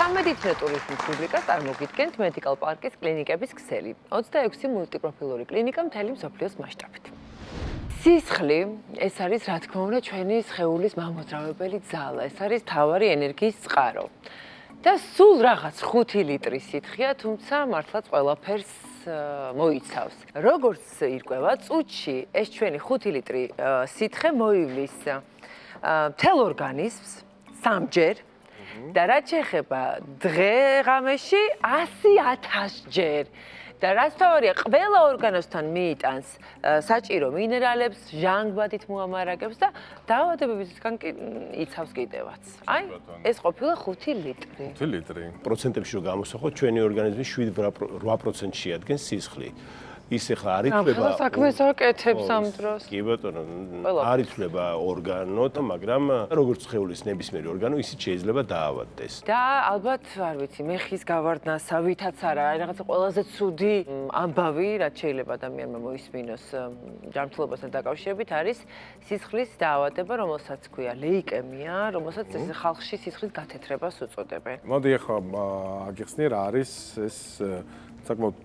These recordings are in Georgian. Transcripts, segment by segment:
სამედიცინო ტურიზმის რუბრიკას წარმოგიდგენთ მედიკალ პარკის კლინიკების ქსელი. 26 მულტიპროფილური კლინიკა მთელი მსოფლიოს მასშტაბით. სისხლი, ეს არის რა თქმა უნდა ჩვენი სხეულის მამოძრავებელი ძალა, ეს არის მთავარი ენერგიის წყარო. და სულ რაღაც 5 ლიტრი სითხეა, თუმცა მართლაც ყველაფერს მოიცავს. როგორც ირკვევა წუთში, ეს ჩვენი 5 ლიტრი სითხე მოივლის მთელ ორგანიზმს 3-ჯერ და რაც შეეხება დღე-ღამეში 100,000 ჯერ. და რაც თავარია, ყველა ორგანოსთან მიიტანს საჭირო მინერალებს, ჟანგბადით მოამარაგებს და დაავადებებისგან კი იცავს კიდევაც. აი, ეს ყოფილა 5 ლიტრი. 5 ლიტრი. პროცენტებში რო გამოსახოთ, ჩვენი ორგანიზმის 7-8% შეადგენს სისხლი. ის ახლა არ ითვლება საქმეს აკეთებს ამ დროს. კი ბატონო, არ ითვლება ორგანოდ, მაგრამ როგორც სხეულის ნებისმიერი ორგანო, ისიც შეიძლება დაავადდეს. და ალბათ, არ ვიცი, მეხის გავარდნასა, ვითაც არა, რაღაცა ყველაზე ცუდი ამბავი, რაც შეიძლება ადამიანმა მოისმინოს ჯანმრთელობასთან დაკავშირებით, არის სისხლის დაავადება, რომელსაც ქვია ლეიკემია, რომელსაც ხალხში სისხლის გათეთრებას უწოდებენ. მოდი ახლა აგიხსნი რა არის ეს საკმაოდ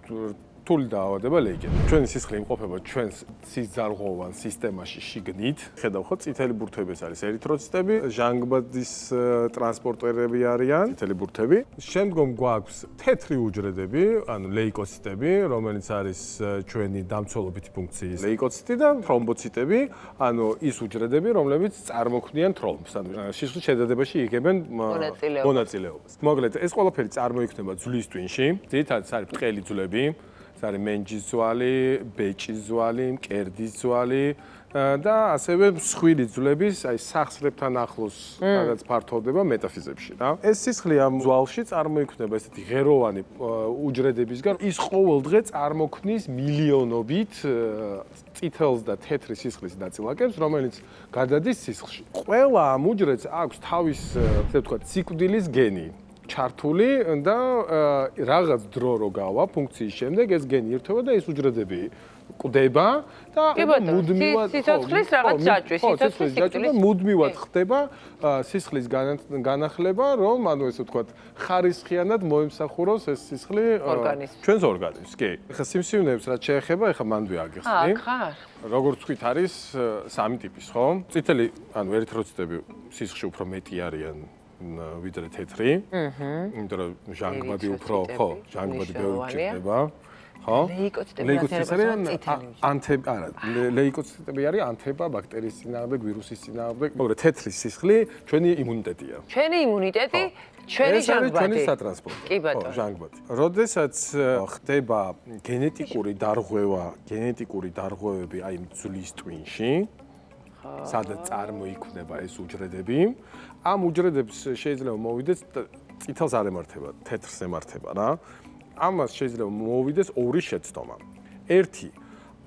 რთული დაავადება ლეიკემია. ჩვენი სისხლი იმყოფება ჩვენს სისხლძარღვოვან სისტემაში შიგნით. ხედავ ხო, წითელი ბურთები არის ერითროციტები, ჟანგბადის ტრანსპორტერები არიან, წითელი ბურთები. შემდგომ გვაქვს თეთრი უჯრედები, ანუ ლეიკოციტები, რომელიც არის ჩვენი დამცველობითი ფუნქციის ლეიკოციტი და თრომბოციტები, ანუ ის უჯრედები, რომლებიც წარმოქმნიან თრომბს, ანუ სისხლის შედადებაში იღებენ მონაწილეობას. მოკლედ, ეს ყველაფერი წარმოიქმნება ძვლის ტვინში, ძირითადად არის ბრტყელი ძვლები, არის მენჯის ძვალი, ბეჭის ძვალი, მკერდის ძვალი და ასევე მსხვილი ძვლების, აი სახსრებთან ახლოს რაღაც ფართოვდება მეტაფიზებში რა. ეს სისხლი ამ ძვალში წარმოიქმნება ესეთი ღეროვანი უჯრედებისგან. ის ყოველ დღე წარმოქმნის მილიონობით წითელს და თეთრი სისხლის ნაწილაკებს, რომელიც გადადის სისხლში. ყველა ამ უჯრედს აქვს თავის, ესე ვთქვათ, სიკვდილის გენი. ჩართული და რაღაც დრო რო გავა ფუნქციის შემდეგ ეს გენი ირთვება და ეს უჯრედები კვდება და მუდმივად სიცოცხლის რაღაც ჯაჭვი, სიცოცხლის ჯაჭვი და მუდმივად ხდება სისხლის განახლება, რომ ანუ ესე ვთქვათ, ხარისხიანად მოემსახუროს ეს სისხლი ჩვენს ორგანიზმს. კი. ეხლა სიმსივნეებს რაც შეეხება, ეხლა მანდვე აგიხსნი. ხარ. როგორც ვთქვით, არის 3 ტიპის, ხო? წითელი, ანუ ერითროციტები სისხლში უფრო მეტი არიან ვიდრე თეთრი. იმიტომ რომ ჟანგბადი უფრო, ხო, ჟანგბადი ბევრი ჭირდება. ხო? ლეიკოციტები არის ანთება ბაქტერიის წინააღმდეგ, ვირუსის წინააღმდეგ. მაგრამ თეთრი სისხლი ჩვენი იმუნიტეტია. ჩვენი იმუნიტეტი, ჩვენი ჟანგბადი. ჩვენი სატრანსპორტო. კი ბატონო. ჟანგბადი. როდესაც ხდება გენეტიკური დარღვევები აი ძვლის ტვინში, სადაც წარმოიქმნება ეს უჯრედები, ამ უჯრედებს შეიძლება მოვიდეს წითელს არ ემართება, თეთრს ემართება რა. ამას შეიძლება მოვიდეს ორი შეცდომა. ერთი,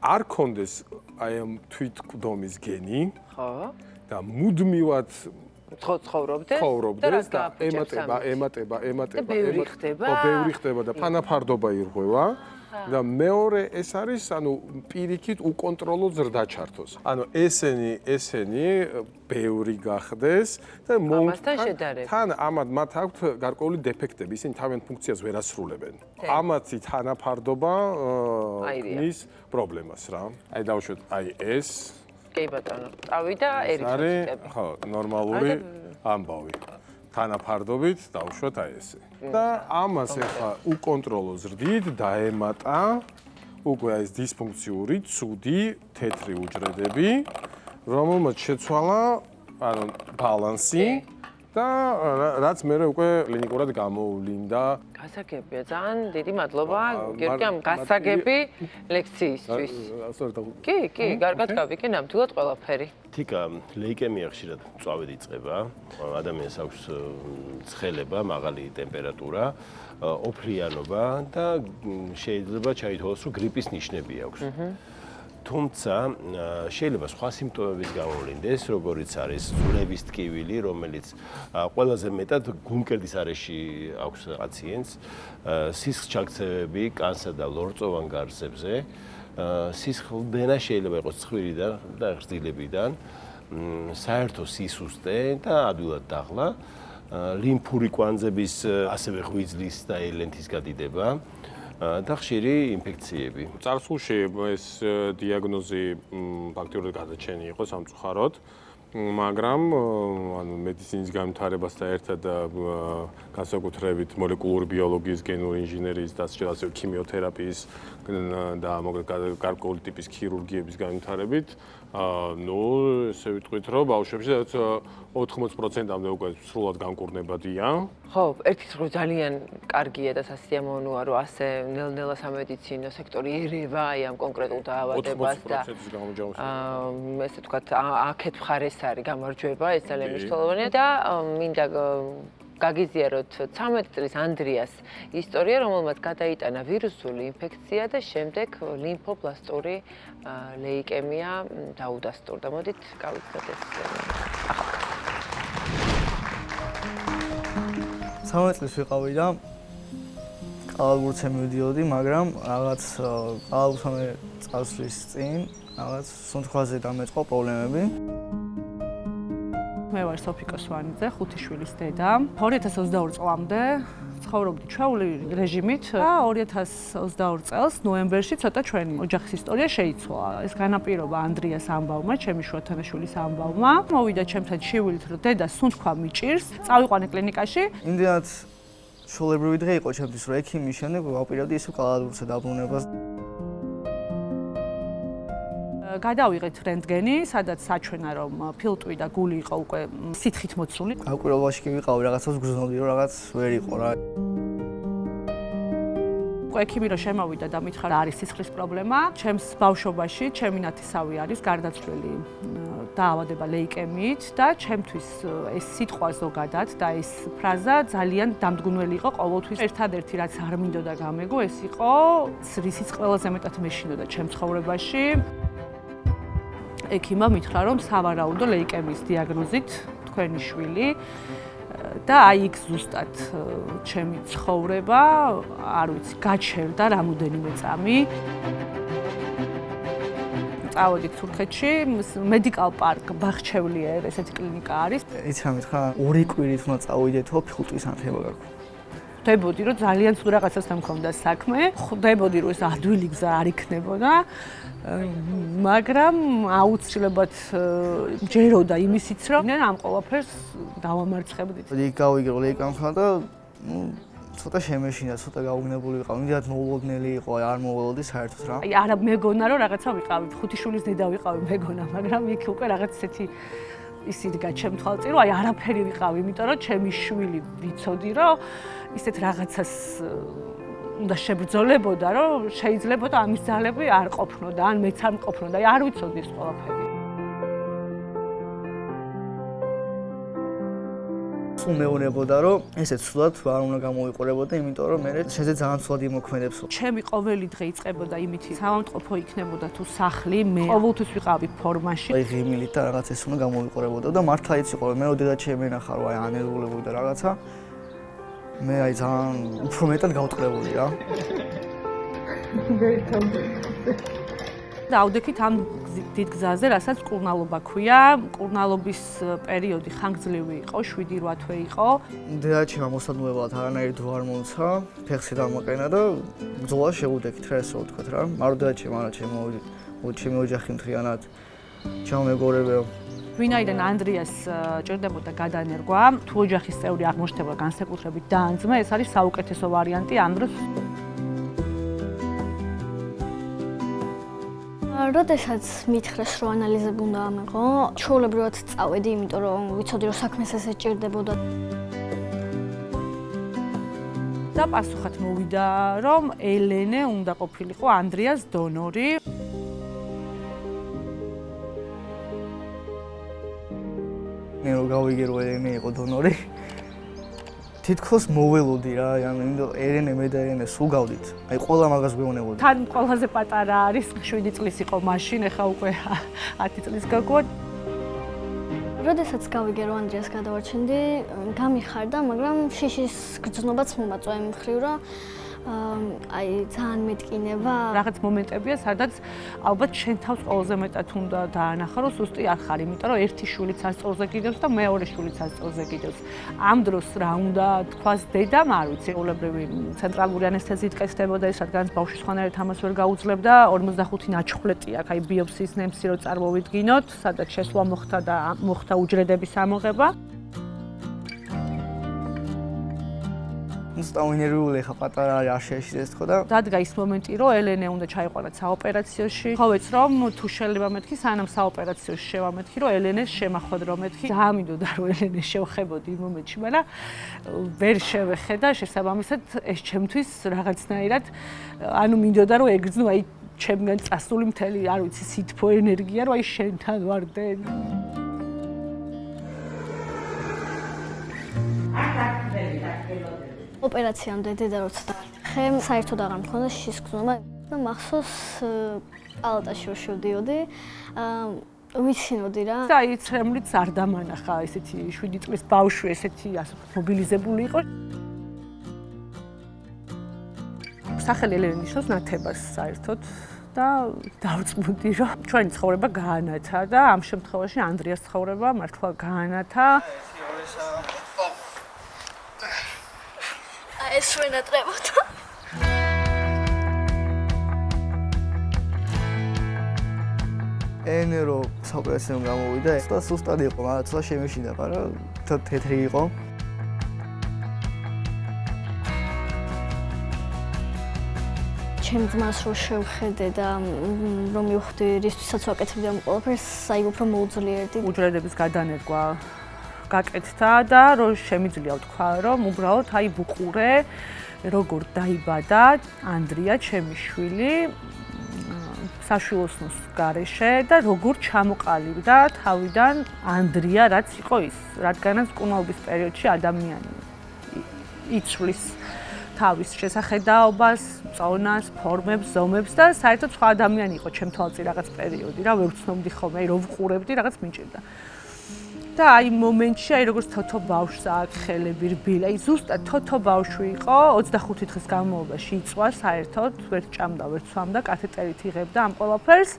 არ კონდეს აი ამ თვითკვდომის გენი, ხო? და მუდმივად ცხოვრობდეს და ემატება. ბევრი ხდება და ფანაფარდობა ირღვევა. და მეორე ეს არის, ანუ პირიქით უკონტროლო ზრდა ჩართოს. ანუ ესენი ბევრი გახდეს და თან ამათ მათ აქვთ გარკვეული დეფექტები, ისინი თავიანთ ფუნქციას ვერ ასრულებენ. ამათი თანაფარდობა ქმნის პრობლემას რა. აი დავუშვათ, აი ეს კი ბატონო, ტავი და ერითროციტები. ხო, ნორმალური ამბავი. თანაფარდობით დავუშვათ აი ესე. და ამას ახლა უკონტროლო ზრდით დაემატა უკვე ეს დისფუნქციური ცუდი თეთრი უჯრედები, რომელმაც შეცვალა ანუ ბალანსი და რაც მე უკვე კლინიკურად გამოვლინდა. გასაგებია, ძალიან დიდი მადლობა გიორგი ამ გასაგები ლექციისთვის. კი, კარგად გავიგე ნამდვილად ყველაფერი. თიკა, ლეიკემია ხშირად მწვავედ იწყება. ადამიანს აქვს ცხელება, მაღალი ტემპერატურა, ოფლიანობა და შეიძლება ჩაითვალოს, რომ გრიპის ნიშნები აქვს. თუმცა შეიძლება სხვა სიმპტომების გამოვლინდეს, როგორიც არის ძვლების ტკივილი, რომელიც ყველაზე მეტად გულმკერდის არეში აქვს პაციენტს, სისხლჩაქცევები კანსა და ლორწოვან გარსებზე, სისხლდენა შეიძლება იყოს ცხვირიდან და ღრდილებიდან, საერთო სისუსტე და ადვილად დაღლა ლიმფური კვანძების ასევე ღვიძლის და ელენთის გადიდება და ხშირი ინფექციები. წარსულში ეს დიაგნოზი ფაქტიურად გადაჩენი იყო სამწუხაროდ, მაგრამ ანუ მედიცინის განვითარებასთან ერთად განსაკუთრებით მოლეკულური ბიოლოგიის, გენური ინჟინერიის და ასევე ქიმიოთერაპიის და გარკვეული ტიპის ქირურგიების განვითარებით, ესე ვიტყვით, რომ ბავშვებში 80%-მდე უკვე სრულად განკურნებადია. ხო, ერთის რო ძალიან კარგია და სასიამოვნოა, რომ ასე ნელ-ნელა სამედიცინო სექტორი ერევა აი ამ კონკრეტულ დაავადებას და 80%-ის გამოჯამოს. ესე ვთქვათ, აქეთ მხარეს არის გამარჯვება, ეს ძალიან მნიშვნელოვანია და მინდა გაგიზიაროთ 13 წლის ანდრიას ისტორია, რომელმაც გადაიტანა ვირუსული ინფექცია და შემდეგ ლიმფობლასტური ლეიკემია დაუდასტურდა. მოდით გავიცადოთ ეს ახალგაზრდა. 13 წლის ვიყავი და კალათბურთზე მივდიოდი, მაგრამ რაღაც კალათბურთზე წასვლის წინ რაღაც სუნთქვაზე დამეწყო პრობლემები. მე ვარ სოფიკა სვანიძე, 5 შვილის დედა. 2022 წლამდე ცხოვრობდი ჩვეული რეჟიმით და 2022 წელს ნოემბერში ცოტა ჩვენი ოჯახის ისტორია შეიცვალა. ეს განაპირობა ანდრიას ამბავმა, ჩემი შუათანიშვილის ამბავმა. მოვიდა ჩემთან შივილით, რომ დედა სუნთქვა მიჭირს. წავიყვანე კლინიკაში. იმდენად შოლებრივი დღე იყო ჩემთვის, რომ ექიმის შემდეგ ვაპირებდი ისევ კალათბურთზე დაბრუნებას. გადავიღეთ რენტგენი, სადაც საჩვენა რომ ფილტვი და გული იყო უკვე სითხით მოცული. გაკვირვებაში კი ვიყავი, რაღაცას გრძნობდი, რომ რაღაც ვერ იყო რა. ექიმი რო შემოვიდა და მითხრა რა არის სისხლის პრობლემა, ჩემს ბავშვობაში ჩემი ნათესავი არის გარდაცვლილი დაავადება ლეიკემიით და ჩემთვის ეს სიტყვა ზოგადად და ეს ფრაზა ძალიან დამდგუნველი იყო ყოველთვის. ერთადერთი რაც არ მინდოდა გამეგო, ეს იყო რისიც ყველაზე მეტად მეშინოდა ჩემ ცხოვრებაში. ექიმმა მითხრა რომ სავარაუდო ლეიკემიის დიაგნოზით თქვენი შვილი და აი იქ ზუსტად ჩემი ცხოვრება, არ ვიცი, გაჩერდა რამოდენიმე წამი. წავედით თურქეთში, მედიკალ პარკ ბახჩევლიერ, ესეთი კლინიკა არის. იცი რა მითხრა, 2 კვირით უნდა წავიდეთო, ფილტვის ანთება გაქვს. ხვდებოდი რომ ძალიან სულ რაღაცასთან მქონდა საქმე, ხვდებოდი რომ ეს ადვილი გზა არ იქნებოდა, მაგრამ აუცილებლად ჯეროდა იმისიც რომ ამ ყველაფერს დავამარცხებდით. იქ გავიგე რომ ლეიკემია და ცოტა შემეშინა, ცოტა გაუგნებული ვიყავ. იმდენად მოულოდნელი იყო, არ მოველოდი საერთოდ რა. აი არა მეგონა რომ რაღაცა ვიყავი, 5 შვილის დედა ვიყავი მეგონა, მაგრამ იქ უკვე რაღაც ესეთი ისიც გაჩემთვალწი რომ აი არაფერი ვიყავი, იმიტომ რომ ჩემი შვილი ვიცოდი რომ ისეთ რაღაცას უნდა შებრძოლებოდა, რომ შეიძლებოდა ამის ძალები არ ყოფნოდა, ან მეც არ მყოფნოდა, აი არ ვიცოდი ეს ყველაფერი. სულ მეუბნებოდა რომ ესეც სულად არ უნდა გამოვიყურებოდა, იმიტომ რომ მე შეზე ძალიან სულად იმოქმედებს. ჩემი ყოველი დღე იწყებოდა იმით, საავადმყოფო იქნებოდა თუ სახლი, მე ყოველთვის ვიყავი ფორმაში. აი ღიმილით და რაღაც ეს უნდა გამოვიყურებოდა და მართლა იცი ყო მე რომ დედა ჩემი ნახა რომ აი ანერვულებოდა რაღაცა. მე აი ძალიან უფრო მეტად გავტყრებული რა. დავდექით ამ დიდ გზაზე, რასაც კურნალობა ქვია. კურნალობის პერიოდი ხანგრძლივი იყო, 7-8 თვე იყო. დედა ჩემმა მოსადმოებლად არანაირი დრო არ მომცა, ფეხზე დამაყენა და ბრძოლა შევუდექით რა ესე ვთქვათ რა. მაგრამ დედა ჩემ არა ჩემი ოჯახი მთლიანად ჩემო მეგობრებო ვინაიდან ანდრიას ჭირდებოდა გადანერგვა, თუ ოჯახის წევრი აღმოჩნდება განსაკუთრებით დაანძმა, ეს არის საუკეთესო ვარიანტი ამ დროს. როდესაც მითხრეს, რომ ანალიზები უნდა ამეღო, ჩვეულებრივად წავედი, იმიტომ რომ ვიცოდი, რომ საქმეს ესე ჭირდებოდა. და პასუხად მოვიდა, რომ ელენე უნდა ყოფილიყო ანდრიას დონორი. მე რო გავიგე რომ ელენე იყო დონორი. თითქოს მოველოდი რა, ანუ ერენე მე და ერენე სულ გავდით. აი ყველა მაგას გვეუბნებოდი. თან ყველაზე პატარა არის 7 წლის იყო მაშინ, ეხა უკვე 10 წლის გაგოა. როდესაც გავიგე რომ ანდრიას გადავარჩენდი, გამიხარდა, მაგრამ შიშის გრძნობაც მომაწვა იმ მხრივ, რომ აი ძალიან მეტკინება. რაღაც მომენტებია, სადაც ალბათ შენ თავს ყველაზე მეტად უნდა დაანახო, რომ სუსტი არ ხარ, იმიტომ რომ ერთი შვილიც არ სწორზე გიდევს და მეორე შვილიც არ სწორზე გიდევს. ამ დროს რა უნდა თქვას დედამ, არ ვიცი, ულებრივი ცენტრალური ანესთეზიით კეთდებოდა ეს, რადგანაც ბავშვი სხვანაირად ამას ვერ გაუძლებდა. 45 ნაჩხვლეტი აქვს, აი ბიოპსიის ნემსი რო წარმოვიდგინოთ, სადაც შესვლა მოხდა და მოხდა უჯრედების ამოღება. მუსტაუნერული ხა პატარა არ შეეშიდეს თქო და დადგა ის მომენტი, რომ ელენე უნდა ჩაიყვანათ საოპერაციოში. ხოვეც რომ თუ შეიძლება მეთქი, სანამ საოპერაციოში შევამეთქი, რომ ელენეს შემახვედრო მეთქი. ძალიან მინდოდა რომ ელენეს შევხებოდი იმ მომენტში, მაგრამ ვერ შევეხედა, შესაბამისად ეს ჩემთვის რაღაცნაირად ანუ მინდოდა რომ ეგრძნო აი ჩემგან წასული მთელი, არ ვიცი, სითბო ენერგია, რომ აი შენთან ვარდენ. ოპერაციამდე დედა როცა დაახერხე, საერთოდ აღარ მქონდა შიშის გზნობა და მახსოვს პალატაში რო შევდიოდი, ვიცინოდი რა. და აი ცრემლიც არ დამანახა, ესეთი 7 წლის ბავშვი, ესეთი ასე მობილიზებული იყო. სახელი ელენე ნიშნავს ნათებას საერთოდ და დავწმუნდი, რომ ჩვენი ცხოვრება გაანათა და ამ შემთხვევაში ანდრიას ცხოვრება მართლა გაანათა. ეს ვენატრებოდა. ენერო საოპერაციო გამოვიდა და სუსტად იყო, მაგრამ ცოტა შემეშინდა, მაგრამ თეთრი იყო. ჩემ ძმას რო შევხედე და რომ მივხვდი რისთვისაც ვაკეთებდი ამ ყველაფერს, აი უფრო მოუძლიერდი. უჯრედების გადანერგვა გაკეთდა და რომ შემიძლია ვთქვა, რომ უბრალოდ აი ვუყურე როგორ დაიბადა ანდრია, ჩემი შვილი, საშვილოსნოს გარეშე და როგორ ჩამოყალიბდა თავიდან ანდრია, რაც იყო ის, რადგანაც კუნაობის პერიოდში ადამიანი იცვლის თავის შესახედაობას, წონას, ფორმებს, ზომებს და საერთოდ სხვა ადამიანი იყო ჩემ თვალწინ რაღაც პერიოდი, რა ვერ ვცნობდი ხოლმე, აი რო ვყურებდი, რაღაც მიჭირდა. და აი მომენტში, აი როგორც თოთო ბავშვს აქვს ხელები რბილი, აი ზუსტად თოთო ბავშვი იყო, 25 დღის განმავლობაში იწვა საერთოდ, ვერ ჭამდა, ვერ ცვამდა, კათეტერით იღებდა ამ ყველაფერს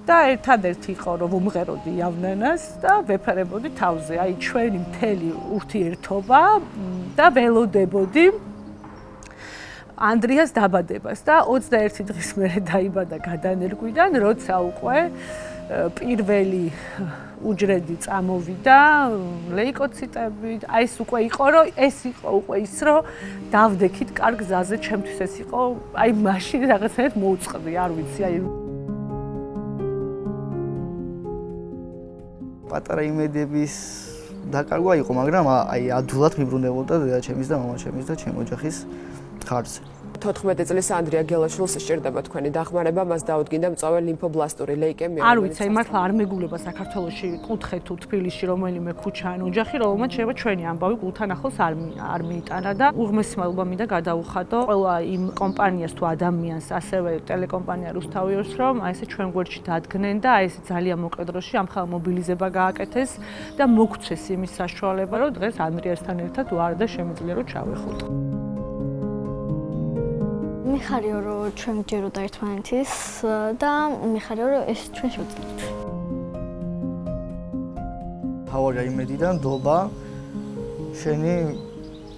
და ერთადერთი იყო, რომ ვუმღეროდი იავნანას და ვეფერებოდი თავზე, აი ჩვენი მთელი ურთიერთობა და ველოდებოდი ანდრიას დაბადებას და 21 დღის მერე დაიბადა გადანერგვიდან, როცა უკვე პირველი უჯრედი წამოვიდა ლეიკოციტებით. აი ეს უკვე იყო, რომ ეს იყო უკვე ის, რომ დავდექით კარგ გზაზე, ჩემთვის ეს იყო, აი მაშინ რაღაცნაირად მოუწყდი, არ ვიცი, აი პატარა იმედების დაკარგვა იყო, მაგრამ აი ადვილად მიბრუნებოდა დედაჩემის და მამაჩემის და ჩემი ოჯახის ხარჯზე. 14 წლის ანდრია გელაშვილს სჭირდება თქვენი დახმარება, მას დაუდგინდა მწვავე ლიმფობლასტური ლეიკემია. არ ვიცი, აი მართლა არ მეგულება საქართველოში კუთხე თუ თბილისში რომელიმე ქუჩა ან ოჯახი, რომელმაც შეიძლება ჩვენი ამბავი გულთან ახლოს არ მიიტანა და უღმესი მადლობა მინდა გადაუხადო ყველა იმ კომპანიას თუ ადამიანს, ასევე ტელეკომპანია რუსთავიორს, რომ აი ესე ჩვენ გვერდში დადგნენ და აი ესე ძალიან მოკლე დროში ამ ხალ მობილიზება გააკეთეს და მოგცეს იმის საშუალება, რომ დღეს ანდრიასთან ერთად ვარ და შემიძლია რომ ჩავეხუტო. მიხარიო რომ ჩვენ გჯეროდა ერთმანეთის და მიხარიო რომ ეს ჩვენ შევძლებთ. თავარია იმედი და ნდობა შენი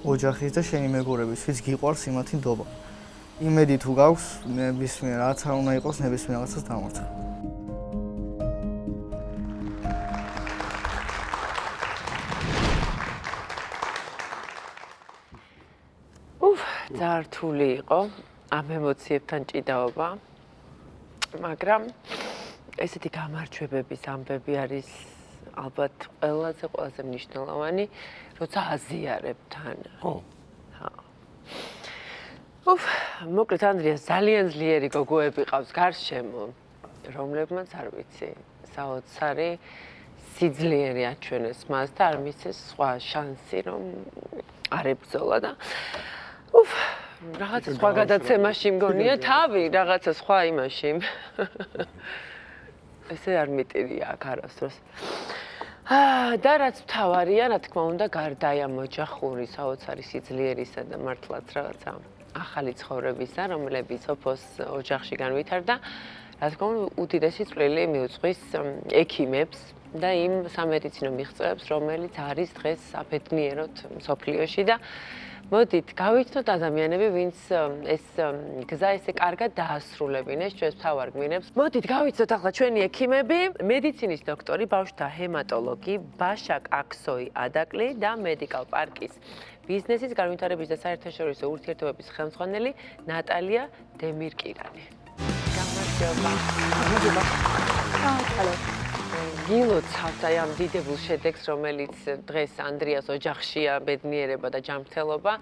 ოჯახის და შენი მეგობრების, ვის გიყვარს იმათი ნდობა. იმედი თუ გაქვს, ნებისმიერ რაც არ უნდა იყოს, ნებისმიერ რაღაცას დამარცხე. ძალიან რთული იყო ამ ემოციებთან ჭიდაობა, მაგრამ ესეთი გამარჯვებების ამბები არის ალბათ ყველაზე მნიშვნელოვანი, როცა აზიარებ თან. ხო. მოკლედ ანდრია ძალიან ძლიერი გოგოები ყავს გარშემო, რომლებმაც არ ვიცი, საოცარი სიძლიერე აჩვენეს მას და არ მისცეს სხვა შანსი, რომ არ ებრძოლა და რაღაცა სხვა გადაცემაში მგონია თავი, რაღაცა სხვა იმაში. ესე არ მიტირია აქ არასდროს. და რაც მთავარია, რა თქმა უნდა, გარდა ამ ოჯახური საოცარი სიძლიერისა და მართლაც რაღაცა ახალი ცხოვრებისა, რომლებიც ოფოს ოჯახში განვითარდა, რა თქმა უნდა, უდიდესი წვლილი მიუძღვის ექიმებს და იმ სამედიცინო მიღწევებს, რომელიც არის დღეს აბედნიეროდ მსოფლიოში და მოდით, გავიცნოთ ადამიანები, ვინც ეს გზა ესე კარგად დაასრულებინეს ჩვენს მთავარ გმირებს. მოდით, გავიცნოთ ახლა ჩვენი ექიმები, მედიცინის დოქტორი, ბავშვთა ჰემატოლოგი, ბაშაკ აქსოი ადაკლი და მედიკალ პარკის ბიზნესის განვითარების და საერთაშორისო ურთიერთობების ხელმძღვანელი ნატალია დემირკირანი. გამარჯობა. გილოცავთ აი ამ დიდებულ შედეგს, რომელიც დღეს ანდრიას ოჯახშია, ბედნიერება და ჯანმრთელობა.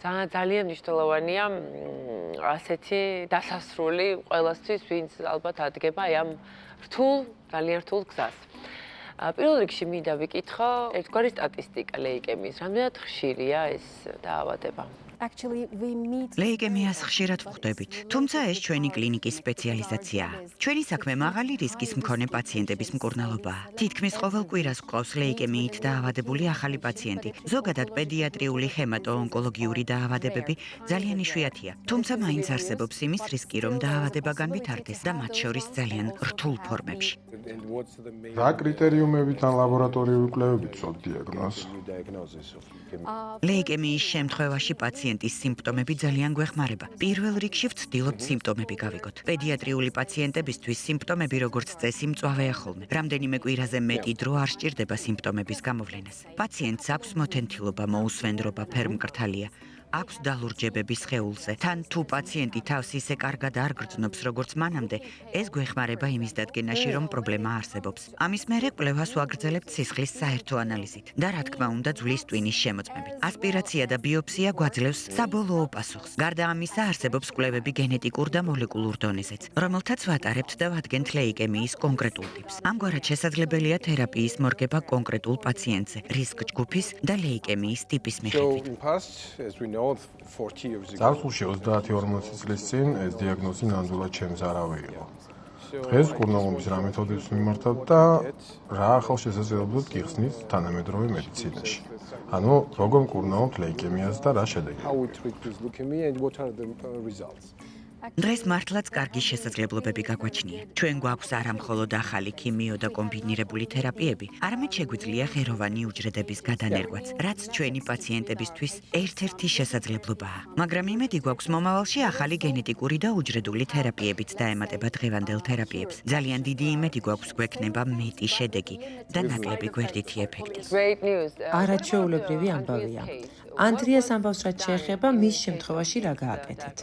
ძალიან მნიშვნელოვანია ასეთი დასასრული ყველასთვის, ვინც ალბათ ადგება აი ამ ძალიან რთულ გზას. პირველ რიგში მინდა ვიკითხო ერთგვარი სტატისტიკა ლეიკემიის. რამდენად ხშირია ეს დაავადება? ლეიკემიას ხშირად ვხვდებით, თუმცა ეს ჩვენი კლინიკის სპეციალიზაციაა. ჩვენი საქმე მაღალი რისკის მქონე პაციენტების მკურნალობაა. თითქმის ყოველ კვირას გვყავს ლეიკემიით დაავადებული ახალი პაციენტი. ზოგადად პედიატრიული ჰემატო-ონკოლოგიური დაავადებები ძალიან იშვიათია, თუმცა მაინც არსებობს იმის რისკი, რომ დაავადება განვითარდეს და მათ შორის ძალიან რთულ ფორმებში. რა კრიტერიუმებით ან ლაბორატორიული კვლევებით ვწვავთ დიაგნოზს? ლეიკემიის შემთხვევაში პაციენტის სიმპტომები ძალიან გვეხმარება. პირველ რიგში ვცდილობთ სიმპტომები გავიგოთ. პედიატრიული პაციენტებისთვის სიმპტომები როგორც წესი მწვავეა ხოლმე. რამდენიმე კვირაზე მეტი დრო არ სჭირდება სიმპტომების გამოვლენას. პაციენტს აქვს მოთენთილობა, მოუსვენდრობა, ფერმკრთალია. აქვს დალურჯებები სხეულზე. თან თუ პაციენტი თავს ისე კარგად არ გრძნობს, როგორც მანამდე, ეს გვეხმარება იმის დადგენაში, რომ პრობლემა არსებობს. ამის მერე კვლევას ვაგრძელებთ სისხლის საერთო ანალიზით და რა თქმა უნდა ძვლის ტვინის შემოწმებით. ასპირაცია და ბიოფსია გვაძლევს საბოლოო პასუხს. გარდა ამისა, არსებობს კვლევები გენეტიკურ და მოლეკულურ დონეზეც, რომელთაც ვატარებთ და ვადგენთ ლეიკემიის კონკრეტულ ტიპს. ამგვარად შესაძლებელია თერაპიის მორგება კონკრეტულ პაციენტზე, რისკ ჯგუფის და ლეიკემიის ტიპის მიხედვით. ზაფხულში 30-40 წლის წინ ეს დიაგნოზი ნამდვილად ჩემს არავე იყო. დღეს მკურნალობის რა მეთოდებს მიმართავთ და რა ახალ შესაძლებლობებს გიხსნით თანამედროვე მედიცინაში. ანუ როგორ მკურნალობთ ლეიკემიას და რა შედეგი? დღეს მართლაც კარგი შესაძლებლობები გაგვაჩნია. ჩვენ გვაქვს არა მხოლოდ ახალი ქიმიო და კომბინირებული თერაპიები, არამედ შეგვიძლია ღეროვანი უჯრედების გადანერგვაც, რაც ჩვენი პაციენტებისთვის ერთ-ერთი შესაძლებლობაა. მაგრამ იმედი გვაქვს მომავალში ახალი გენეტიკური და უჯრედული თერაპიებიც დაემატება დღევანდელ თერაპიებს. ძალიან დიდი იმედი გვაქვს გვექნება მეტი შედეგი და ნაკლები გვერდითი ეფექტი. არაჩვეულებრივი ამბავია. ანდრიას ამბავს რაც შეეხება მის შემთხვევაში რა გააკეთეთ.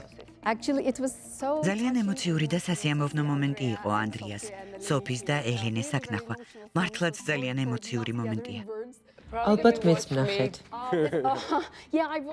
ძალიან ემოციური და სასიამოვნო მომენტი იყო ანდრიას, სოფის და ელენეს აქნახვა. მართლაც ძალიან ემოციური მომენტია. ალბათ მეც ვნახეთ.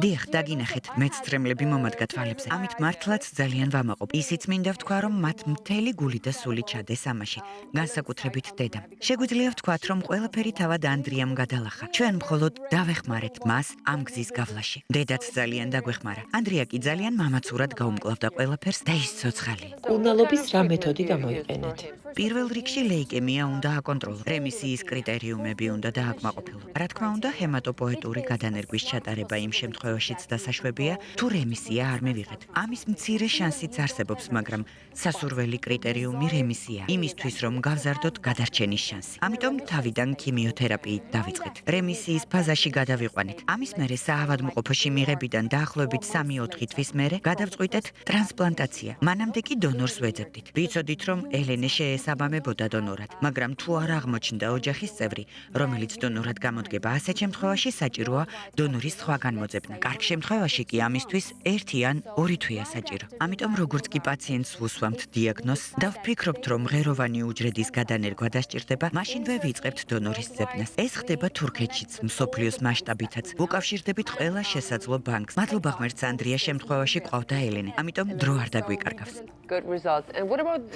დიახ, დაგინახეთ, მეც წრემლები მომადგა თვალებზე. ამით მართლაც ძალიან ვამაყობ. ისიც მინდა ვთქვა, რომ მათ მთელი გული და სული ჩადეს ამაში, განსაკუთრებით დედამ. შეგვიძლია ვთქვათ, რომ ყველაფერი თავად ანდრიამ გადალახა. ჩვენ მხოლოდ დავეხმარეთ მას ამ გზის გავლაში. დედაც ძალიან დაგვეხმარა. ანდრია კი ძალიან მამაცურად გაუმკლავდა ყველაფერს და ის ცოცხალი. მკურნალობის რა მეთოდი გამოიყენეთ? პირველ რიგში ლეიკემია უნდა აკონტროლო. რემისიის კრიტერიუმები უნდა დააკმაყოფილო. რა თქმა უნდა, ჰემატოპოეტური გადანერგვის ჩატარება იმ შემთხვევაშიც დასაშვებია, თუ რემისია არ მივიღეთ. ამის მცირე შანსიც არსებობს, მაგრამ სასურველი კრიტერიუმი რემისია, იმისთვის რომ გავზარდოთ გადარჩენის შანსი. ამიტომ თავიდან ქიმიოთერაპიით დავიწყეთ. რემისიის ფაზაში გადავიყვანეთ. ამის მერე საავადმყოფოში მიღებიდან დაახლოებით 3-4 თვის მერე გადავწყვიტეთ ტრანსპლანტაცია. მანამდე კი დონორს ვეძებდით. ვიცოდით, რომ ელენე შეესაბამებოდა დონორად, მაგრამ თუ არ აღმოჩნდა ოჯახის წევრი, რომელიც დონორად გამოდგება, ასეთ შემთხვევაში საჭიროა დონორის სხვა განმოძებნა. კარგ შემთხვევაში კი ამისთვის 1 ან 2 თვეა საჭირო. ამიტომ როგორც კი პაციენტს ვუსვამთ დიაგნოზს და ვფიქრობთ, რომ ღეროვანი უჯრედის გადანერგვა დასჭირდება, მაშინვე ვიწყებთ დონორის ძებნას. ეს ხდება თურქეთშიც, მსოფლიოს მასშტაბითაც. ვუკავშირდებით ყველა შესაძლო ბანკს. მადლობა ღმერთს, ანდრია შემთხვევაში ყავდა ელენე, ამიტომ დრო არ დაგვიკარგავს.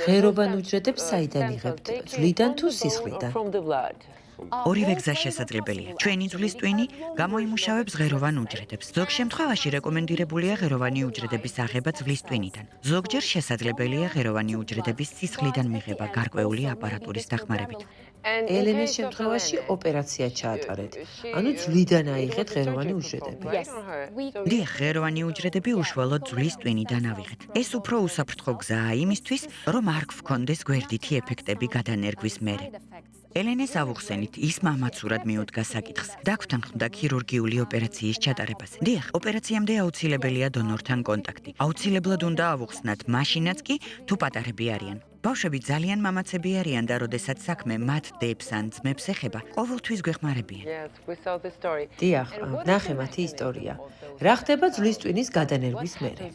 ღეროვან უჯრედებს საიდან იღებთ? ძვლიდან თუ სისხლიდან? ორივე გზა შესაძლებელია. ჩვენი ძვლის ტვინი გამოიმუშავებს ღეროვან უჯრედებს. ზოგ შემთხვევაში რეკომენდირებულია ღეროვანი უჯრედების აღება ძვლის ტვინიდან. ზოგჯერ შესაძლებელია ღეროვანი უჯრედების სისხლიდან მიღება გარკვეული აპარატურის დახმარებით. ელენეს შემთხვევაში ოპერაცია ჩაატარეთ. ანუ ძვლიდან აიღეთ ღეროვანი უჯრედები. დიახ, ღეროვანი უჯრედები უშუალოდ ძვლის ტვინიდან ავიღეთ. ეს უფრო უსაფრთხო გზაა იმისთვის, რომ არ გვქონდეს გვერდითი ეფექტები გადანერგვის მერე. ელენეს ავუხსენით, ის მამაცურად მიუდგა საკითხს. დაგვთანხმდა ქირურგიული ოპერაციის ჩატარებაზე. დიახ, ოპერაციამდე აუცილებელია დონორთან კონტაქტი. აუცილებლად უნდა ავუხსნათ, მაშინაც კი თუ პატარები არიან. ბავშვები ძალიან მამაცები არიან და როდესაც საქმე მათ დებს ან ძმებს ეხება, ყოველთვის გვეხმარებიან. დიახ, ნახე მათი ისტორია. რა ხდება ძვლის ტვინის გადანერგვის მერე?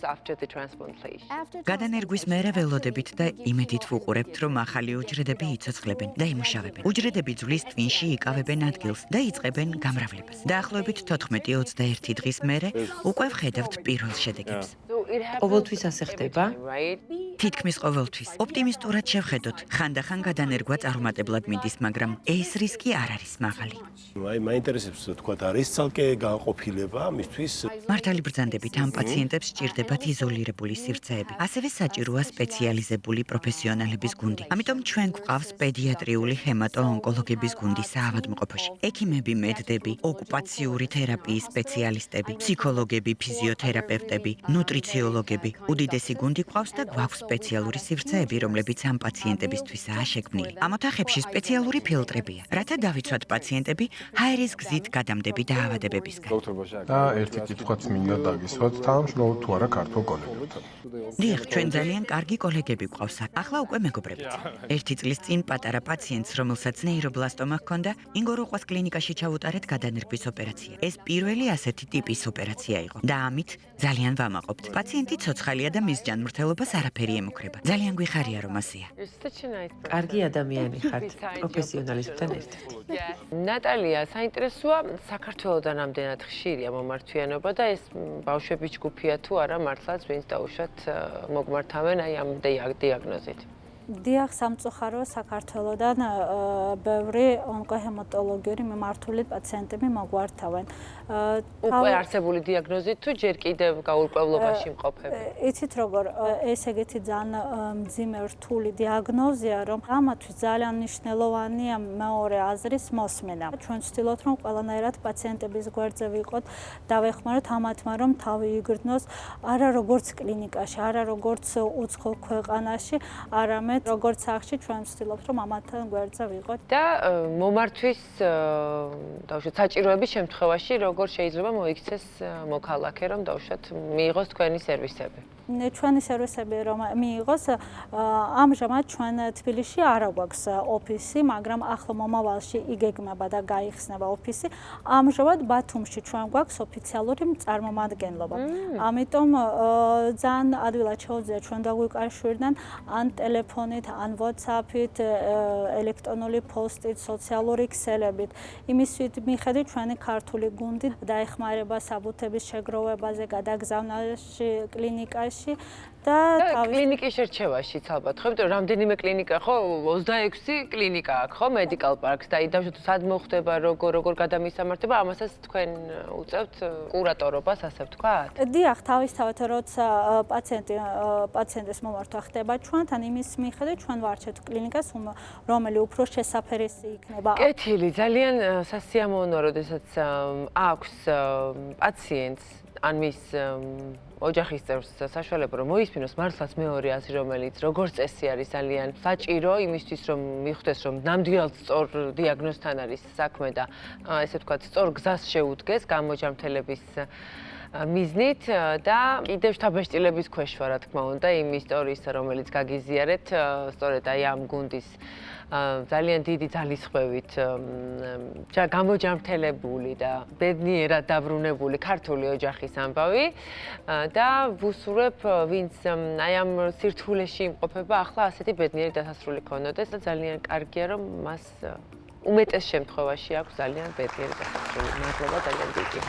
გადანერგვის მერე ველოდებით და იმედით ვუყურებთ, რომ ახალი უჯრედები იცოცხლებენ და იმუშავებენ. უჯრედები ძვლის ტვინში იკავებენ ადგილს და იწყებენ გამრავლებას. დაახლოებით 14-21 დღის მერე უკვე ვხედავთ პირველ შედეგებს. ყოველთვის ასე ხდება? თითქმის ყოველთვის. ოპტიმისტურად შევხედოთ, ხანდახან გადანერგვა წარუმატებლად მიდის, მაგრამ ეს რისკი არ არის მაღალი. აი, მაინტერესებს თქვა, არის ცალკე განყოფილება მისთვის? მართალი ბრძანდებით, ამ პაციენტებს სჭირდებათ იზოლირებული სივრცეები. ასევე საჭიროა სპეციალიზებული პროფესიონალების გუნდი. ამიტომ ჩვენ გვყავს პედიატრიული ჰემატო-ონკოლოგების გუნდი საავადმყოფოში. ექიმები, მედდები, ოკუპაციური თერაპიის სპეციალისტები, ფსიქოლოგები, ფიზიოთერაპევტები, ნუტრიციოლოგები. უდიდესი გუნდი გვყავს და გვაქვს სპეციალური სივრცეები, რომლებიც ამ პაციენტებისთვისაა შექმნილი. ამ ოთახებში სპეციალური ფილტრებია, რათა დავიცვათ პაციენტები ჰაერის გზით გადამდები დაავადებებისგან. და ერთი კითხვაც მინდა დაგისვათ, თანამშრომლობ თუ არა ქართულ კოლეგებთან. დიახ, ჩვენ ძალიან კარგი კოლეგები გვყავს. ახლა უკვე მეგობრებიც. ერთი წლის წინ პატარა პაციენტს, რომელსაც ნეირობლასტომა ჰქონდა, ინგოროყვას კლინიკაში ჩაუტარეთ გადანერგვის ოპერაცია. ეს პირველი ასეთი ტიპის ოპერაცია იყო და ამით ძალიან ვამაყობთ. პაციენტი ცოცხალია და მის ჯანმრთელობას არაფერი ემუქრება. ძალიან გვიხარია, რომ ასეა. კარგი ადამიანი ხართ, პროფესიონალისთან ერთად. ნატალია, საინტერესოა, საქართველოსთან ამდენად ხშირია მომართვიანობა და ეს ბავშვების ჯგუფია თუ არა მართლაც ვინც დაუშვათ მოგმართავენ აი ამ დიაგნოზით. დიახ, სამწუხაროა საქართველოსთან ბევრი ონკოჰემატოლოგიური მიმართული პაციენტები მოგვართავენ. უკვე არსებული დიაგნოზით თუ ჯერ კიდევ გაურკვევლობაში მყოფები? იცით როგორ, ეს ეგეთი ძალიან მძიმე რთული დიაგნოზია, რომ ამათვის ძალიან მნიშვნელოვანია მეორე აზრის მოსმენა. ჩვენ ვცდილობთ, რომ ყველანაირად პაციენტების გვერდზე ვიყოთ, დავეხმაროთ ამათმა, რომ თავი იგრძნოს არა როგორც კლინიკაში, არა როგორც უცხო ქვეყანაში, არამედ როგორც სახში ჩვენ ვცდილობთ, რომ ამათთან გვერდზე ვიყოთ. და მომართვის დავუშვათ საჭიროების შემთხვევაში როგორ შეიძლება მოიქცეს მოქალაქე, რომ დავუშვათ მიიღოს თქვენი სერვისები? ჩვენი სერვისები რომ მიიღოს, ამჟამად ჩვენ თბილისში არ გვაქვს ოფისი, მაგრამ ახლო მომავალში იგეგმება და გაიხსნება ოფისი. ამჟამად ბათუმში ჩვენ გვაქვს ოფიციალური წარმომადგენლობა. ამიტომ ძალიან ადვილად შეუძლია ჩვენ დაგვიკავშირდნენ ან ტელეფონით, ან WhatsApp-ით, ელექტრონული პოსტით, სოციალური ქსელებით. იმის მიხედვით ჩვენი ქართული გუნდი დაეხმარება საბუთების შეგროვებაზე, გადაგზავნაში კლინიკაში. და კლინიკის შერჩევაშიც ალბათ ხო? იმიტომ რომ რამდენიმე კლინიკა ხო 26 კლინიკა აქვს ხო Medical Parks და იმდაჟე სად მოხდება როგორ გადამისამართება ამასაც თქვენ უწევთ კურატორობას ასე ვთქვათ? დიახ, თავისთავად როცა პაციენტის მომართვა ხდება ჩვენთან იმის მიხედვით ჩვენ ვარჩევთ კლინიკას რომელი უფრო შესაფერისი იქნება. კეთილი, ძალიან სასიამოვნოა, როდესაც აქვს პაციენტს ან მის ოჯახის წევრს საშუალება რომ მოისმინოს მართლაც მეორე აზრი, რომელიც როგორც წესი არის ძალიან საჭირო იმისთვის რომ მიხვდეს რომ ნამდვილად სწორ დიაგნოზთან არის საქმე და ესე ვთქვათ სწორ გზას შეუდგეს გამოჯამრთელების მიზნით და კიდევ შთაბეჭდილების ქვეშ ვარ, რა თქმა უნდა, იმ ისტორიის, რომელიც გაგიზიარეთ, სწორედ აი ამ გუნდის ძალიან დიდი ძალისხმევით გამოჯამრთელებული და ბედნიერად დაბრუნებული ქართული ოჯახის ამბავი და ვუსურვებ, ვინც აი ამ სირთულეში იმყოფება, ახლა ასეთი ბედნიერი დასასრული ქონოდეს და ძალიან კარგია, რომ მას უმეტეს შემთხვევაში აქვს ძალიან ბედნიერი დასასრული. მადლობა ძალიან დიდი.